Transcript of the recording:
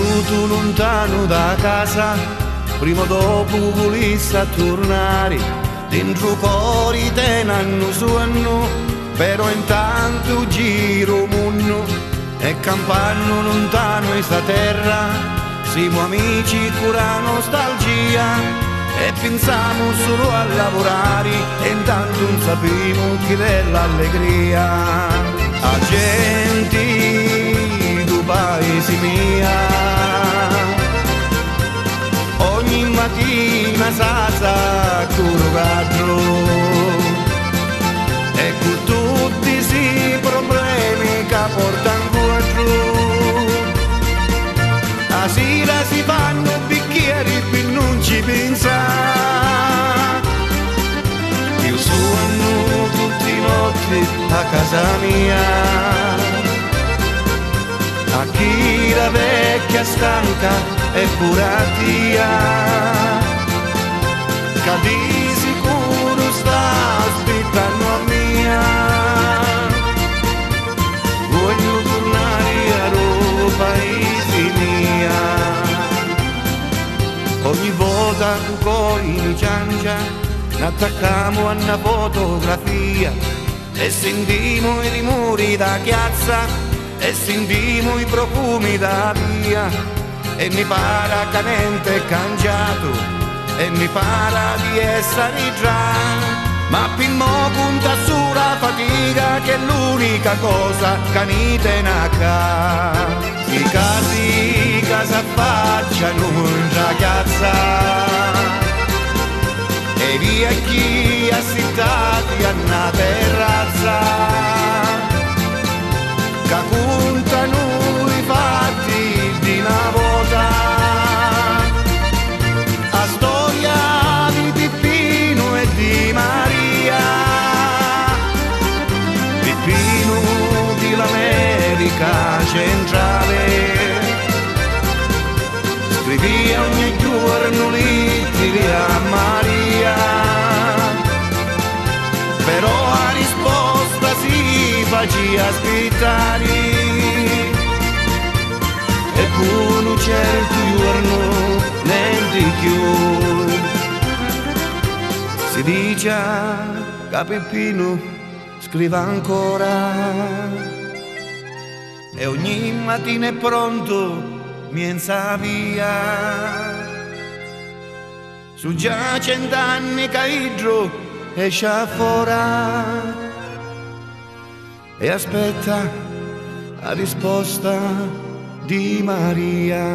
vissuto lontano da casa, prima o dopo volessi a tornare, dentro cuori tenano sonno, però intanto giro mondo e campano lontano in sta terra, siamo amici cura nostalgia e pensiamo solo a lavorare e intanto non sappiamo chi dell'allegria. A gente du paese mia, ogni mattina s'alza curvaggio e con tutti questi problemi che portano giù. A sera si fanno bicchieri per non ci pensare. Io sono tutti i notti a casa mia, a chi la vecchia stanca è buratia, che di sicuro sta aspettando a mia. Voglio tornare a Roma mia. Ogni volta che poi mi ciancia, attacchiamo a una fotografia e sentiamo i rumori da piazza e sentiamo i profumi da via e mi pare che niente è cambiato e mi pare di essere già. Ma più mo punta sulla fatica che è l'unica cosa che mi tiene a casa. I casi che si affacciano in ragazza e via chi assistati a una terrazza che contano i fatti di una volta. La storia di Pippino e di Maria, Pippino dell'America centrale, scrivì ogni giorno letteri a Maria, però la risposta si faceva aspettare e con un certo giorno niente più. Si dice che Peppino scrive ancora e ogni mattina è pronto mienza via. Su già 100 anni caidro esce fuori e aspetta la risposta di Maria.